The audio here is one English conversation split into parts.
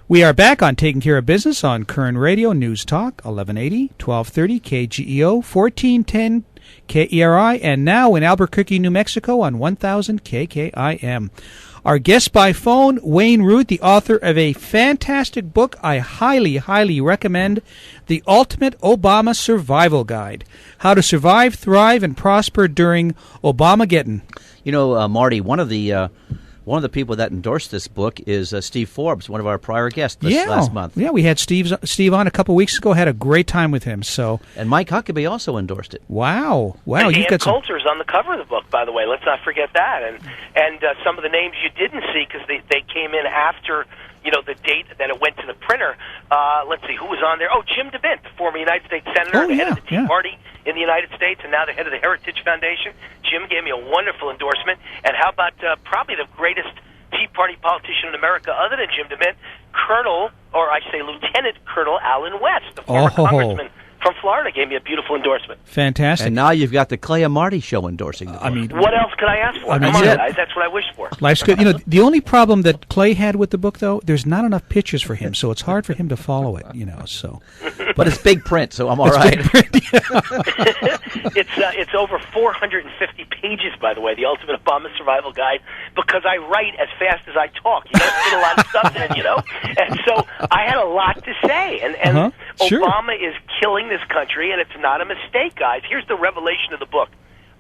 We are back on Taking Care of Business on Koerner Radio, News Talk, 1180, 1230, KGEO, 1410 KERI, and now in Albuquerque, New Mexico on 1000 KKIM. Our guest by phone, Wayne Root, the author of a fantastic book I highly, highly recommend, The Ultimate Obama Survival Guide, How to Survive, Thrive, and Prosper During Obamageddon. You know, Marty, one of the people that endorsed this book is Steve Forbes, one of our prior guests last month. Yeah, we had Steve on a couple weeks ago. Had a great time with him. And Mike Huckabee also endorsed it. Wow! And You've Dan got some... Coulter's on the cover of the book, by the way. Let's not forget that. And some of the names you didn't see because they came in after the date that it went to the printer. Let's see who was on there. Oh, Jim DeBint, the former United States Senator, the head of the Tea Party in the United States, and now the head of the Heritage Foundation. Jim gave me a wonderful endorsement. And how about probably the greatest Tea Party politician in America, other than Jim DeBint, Lieutenant Colonel Allyn West, the former congressman from Florida, gave me a beautiful endorsement. Fantastic. And now you've got the Clay and Marty show endorsing the book. What else could I ask for? Come on, guys. That's what I wished for. Life's good. The only problem that Clay had with the book, though, there's not enough pictures for him, so it's hard for him to follow it, so. But it's big print, so I'm all right. It's over 450 pages, by the way, The Ultimate Obama Survival Guide, because I write as fast as I talk. You don't fit a lot of stuff in, And so I had a lot to say. And Obama is killing this country, and it's not a mistake, guys. Here's the revelation of the book.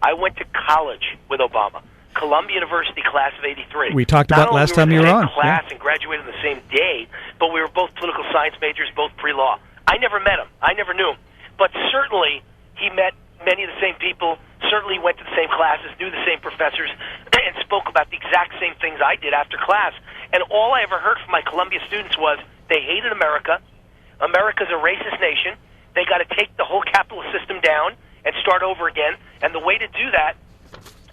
I went to college with Obama. Columbia University class of 83. We talked about last time you were on. Class and graduated the same day, but we were both political science majors, both pre-law. I never met him. I never knew him. But certainly he met many of the same people, certainly went to the same classes, knew the same professors, and spoke about the exact same things I did after class. And all I ever heard from my Columbia students was they hated America. America's a racist nation. They got to take the whole capitalist system down and start over again. And the way to do that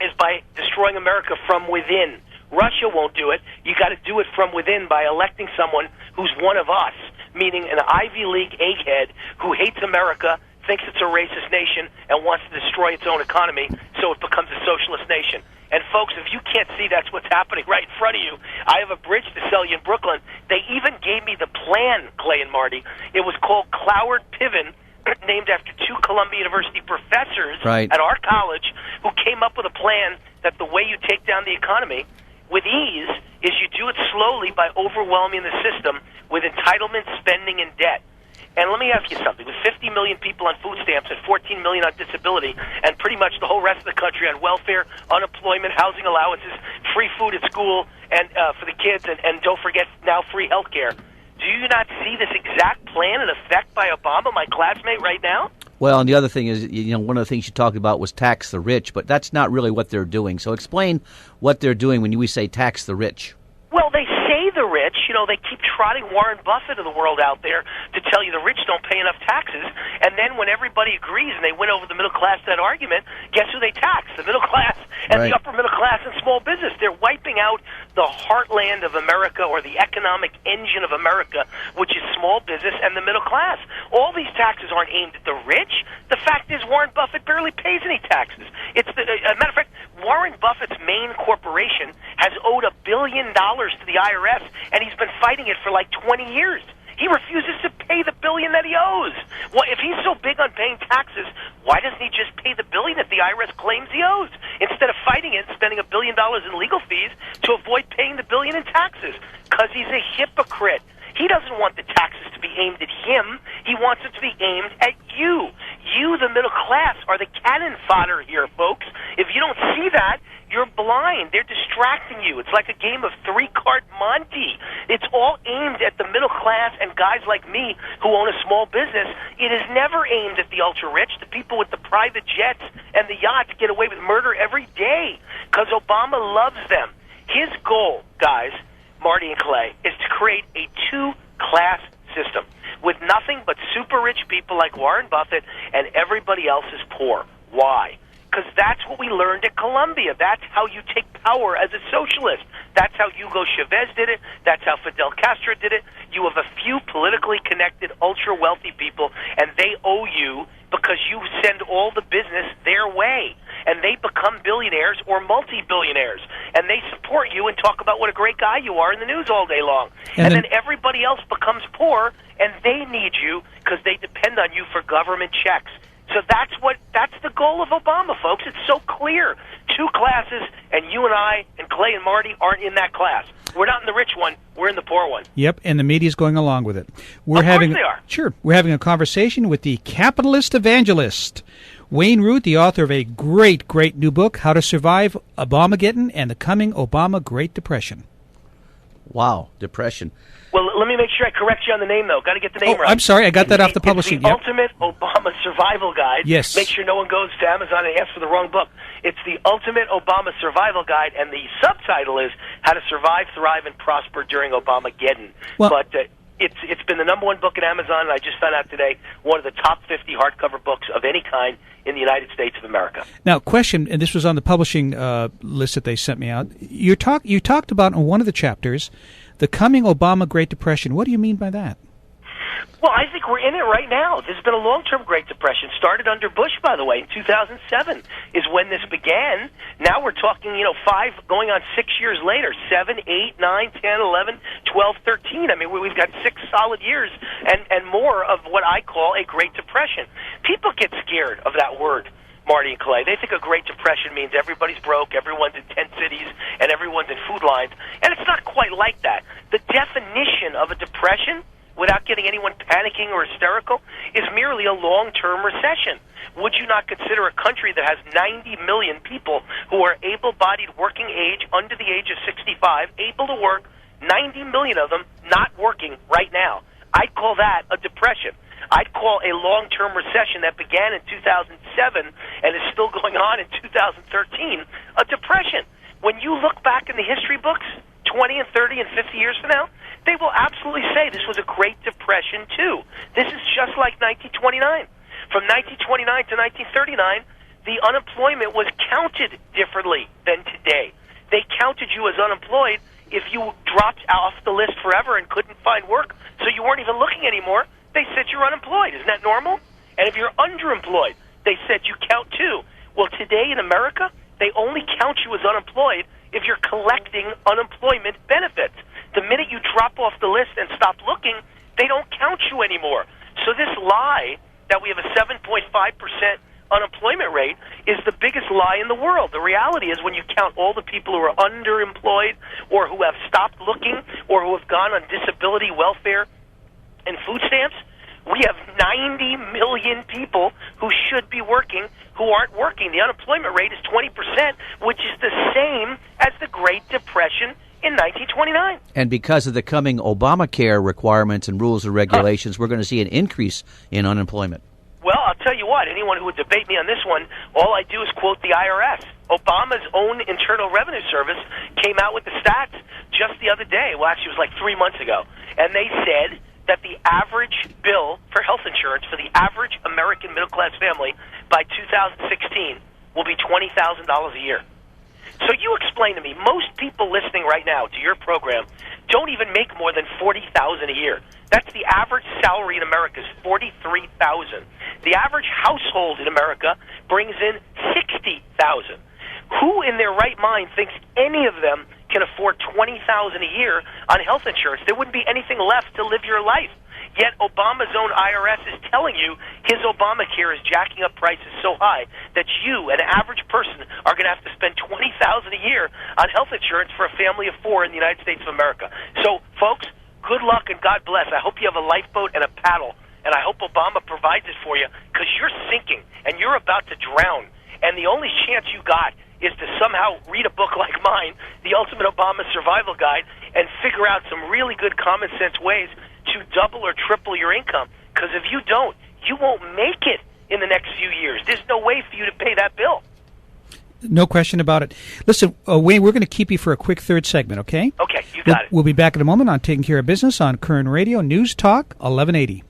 is by destroying America from within. Russia won't do it. You got to do it from within by electing someone who's one of us, meaning an Ivy League egghead who hates America, thinks it's a racist nation, and wants to destroy its own economy so it becomes a socialist nation. And folks, if you can't see that's what's happening right in front of you, I have a bridge to sell you in Brooklyn. They even gave me the plan, Clay and Marty. It was called Cloward Piven, named after two Columbia University professors at our college who came up with a plan that the way you take down the economy with ease is you do it slowly by overwhelming the system with entitlement, spending, and debt. And let me ask you something. With 50 million people on food stamps and 14 million on disability, and pretty much the whole rest of the country on welfare, unemployment, housing allowances, free food at school and for the kids, and don't forget now free health care, do you not see this exact plan in effect by Obama, my classmate, right now? Well, and the other thing is, one of the things you talked about was tax the rich, but that's not really what they're doing. So explain what they're doing when we say tax the rich. Well, they say the rich, they keep trotting Warren Buffett of the world out there to tell you the rich don't pay enough taxes, and then when everybody agrees and they win over the middle class that argument, guess who they tax? The middle class and the upper middle class and small business. They're wiping out the heartland of America, or the economic engine of America, which is small business and the middle class. All these taxes aren't aimed at the rich. The fact is Warren Buffett barely pays any taxes. As a matter of fact, Warren Buffett's main corporation has owed $1 billion to the IRS, and he's been fighting it for like 20 years. He refuses to pay the $1 billion that he owes. Well, if he's so big on paying taxes, why doesn't he just pay the $1 billion that the IRS claims he owes, instead of fighting it and spending $1 billion in legal fees to avoid paying the $1 billion in taxes? Because he's a hypocrite. He doesn't want the taxes to be aimed at him. He wants it to be aimed at you. You, the middle class, are the cannon fodder here, folks. If you don't see that, you're blind. They're distracting you. It's like a game of three-card Monte. It's all aimed at the middle class and guys like me who own a small business. It is never aimed at the ultra-rich. The people with the private jets and the yachts get away with murder every day because Obama loves them. His goal, guys, Marty and Clay, is to create a two-class system with nothing but super rich people like Warren Buffett, and everybody else is poor. Why? because that's what we learned at Columbia. That's how you take power as a socialist. That's how Hugo Chavez did it. That's how Fidel Castro did it. You have a few politically connected, ultra-wealthy people, and they owe you because you send all the business their way. And they become billionaires or multi-billionaires. And they support you and talk about what a great guy you are in the news all day long. And then everybody else becomes poor, and they need you because they depend on you for government checks. So that's the goal of Obama, folks. It's so clear. Two classes, and you and I and Clay and Marty aren't in that class. We're not in the rich one. We're in the poor one. Yep, and the media's going along with it. Of course they are. Sure. We're having a conversation with the capitalist evangelist, Wayne Root, the author of a great, great new book, How to Survive Obamageddon and the Coming Obama Great Depression. Wow, depression. Well, let me make sure I correct you on the name, though. Got to get the name right. I'm sorry, I got that off the publishing. It's the Ultimate Obama Survival Guide. Yes. Make sure no one goes to Amazon and asks for the wrong book. It's the Ultimate Obama Survival Guide, and the subtitle is How to Survive, Thrive, and Prosper During Obamageddon. Well, but it's been the number one book in Amazon, and I just found out today one of the top 50 hardcover books of any kind in the United States of America. Now, question, and this was on the publishing list that they sent me out. You talked about in one of the chapters the coming Obama Great Depression. What do you mean by that? Well, I think we're in it right now. There's been a long-term Great Depression. Started under Bush, by the way, in 2007 is when this began. Now we're talking, 5 going on 6 years later, 7, 8, 9, 10, 11, 12, 13. I mean, we've got 6 solid years and more of what I call a Great Depression. People get scared of that word, Marty and Clay. They think a Great Depression means everybody's broke, everyone's in tent cities, and everyone's in food lines. And it's not quite like that. The definition of a depression, without getting anyone panicking or hysterical, is merely a long-term recession. Would you not consider a country that has 90 million people who are able-bodied, working age, under the age of 65, able to work, 90 million of them not working right now? I'd call that a depression. I'd call a long-term recession that began in 2007 and is still going on in 2013 a depression. When you look back in the history books, 20 and 30 and 50 years from now, they will absolutely say this was a Great Depression, too. This is just like 1929. From 1929 to 1939, the unemployment was counted differently than today. They counted you as unemployed if you dropped off the list forever and couldn't find work, so you weren't even looking anymore. They said you're unemployed. Isn't that normal? And if you're underemployed, they said you count, too. Well, today in America, they only count you as unemployed if you're collecting unemployment benefits. The minute you drop off the list and stop looking, they don't count you anymore. So this lie that we have a 7.5% unemployment rate is the biggest lie in the world. The reality is when you count all the people who are underemployed or who have stopped looking or who have gone on disability welfare and food stamps, we have 90 million people who should be working who aren't working. The unemployment rate is 20%, which is the same as the Great Depression in 1929. And because of the coming Obamacare requirements and rules and regulations, we're going to see an increase in unemployment. Well, I'll tell you what, anyone who would debate me on this one, all I do is quote the IRS. Obama's own Internal Revenue Service came out with the stats just the other day. Well, actually, it was like 3 months ago. And they said that the average bill for health insurance for the average American middle-class family by 2016 will be $20,000 a year. So you explain to me, most people listening right now to your program don't even make more than $40,000 a year. That's the average salary in America is $43,000. The average household in America brings in $60,000. Who in their right mind thinks any of them can afford $20,000 a year on health insurance? There wouldn't be anything left to live your life. Yet Obama's own IRS is telling you his Obamacare is jacking up prices so high that you, an average person, are going to have to spend $20,000 a year on health insurance for a family of 4 in the United States of America. So, folks, good luck and God bless. I hope you have a lifeboat and a paddle, and I hope Obama provides it for you because you're sinking and you're about to drown. And the only chance you got is to somehow read a book like mine, The Ultimate Obama Survival Guide, and figure out some really good common sense ways to double or triple your income. Because if you don't, you won't make it in the next few years. There's no way for you to pay that bill. No question about it. Listen, Wayne, we're going to keep you for a quick third segment, okay? Okay, you got it. We'll be back in a moment on Taking Care of Business on Koerner Radio, News Talk, 1180.